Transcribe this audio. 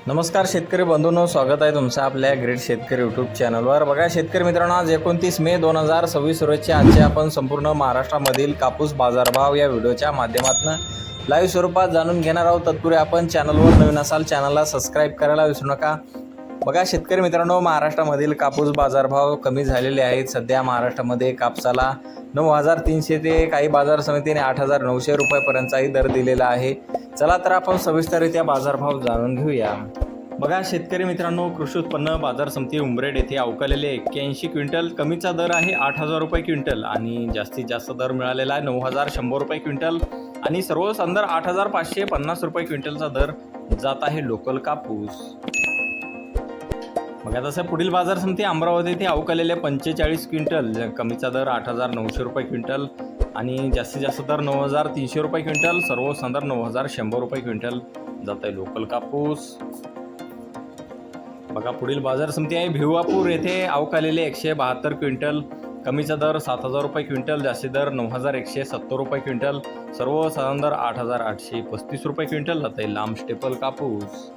नमस्कार शेतकरी बंधूंनो, स्वागत आहे तुमचं आपल्या ग्रेट शेतकरी यूट्यूब चॅनलवर। बघा शेतकरी मित्रांनो, आज 29 मे 2026 रोजचे आजचे आपण संपूर्ण महाराष्ट्रामधील कापूस बाजारभाव या व्हिडिओच्या माध्यमातून लाईव्ह स्वरूपात जाणून घेणार आहोत। तत्पूर्वी आपण चॅनलवर नवीन असाल चॅनलला सबस्क्राईब करायला विसरू नका। बघा शेतकरी मित्रांनो, महाराष्ट्रामधील कापूस बाजारभाव कमी झालेले आहेत। सध्या महाराष्ट्रामध्ये कापसाला 9,300 ते काही बाजार समितीने 8,900 रुपयापर्यंतचाही दर दिलेला आहे। चला तर आपण सविस्तररित्या बाजारभाव जाणून घेऊया। बघा शेतकरी मित्रांनो, कृषी उत्पन्न बाजार समिती उमरेड येथे अवकालेले 81 क्विंटल कमीचा दर आहे 8,000 रुपये क्विंटल आणि जास्तीत जास्त दर मिळालेला आहे 9,100 रुपये क्विंटल आणि सर्वसाधारण दर 8,550 रुपये क्विंटलचा दर जात आहे लोकल कापूस। बघा तसं पुढील बाजार समिती अमरावती येथे अवकालेले 45 क्विंटल कमीचा दर 8,900 रुपये क्विंटल आणि जास्तीत जास्त दर 9,300 रुपये क्विंटल, सर्वसाधारण दर 9,100 रुपये क्विंटल जात आहे लोकल कापूस। बघा पुढील बाजार समिती आहे भिवापूर येथे अवकालेले 172 क्विंटल कमीचा दर 7,000 रुपये क्विंटल, जास्तीत दर 9,170 रुपये क्विंटल, सर्वसाधारण दर 8,835 रुपये क्विंटल जात आहे लांब स्टेपल कापूस।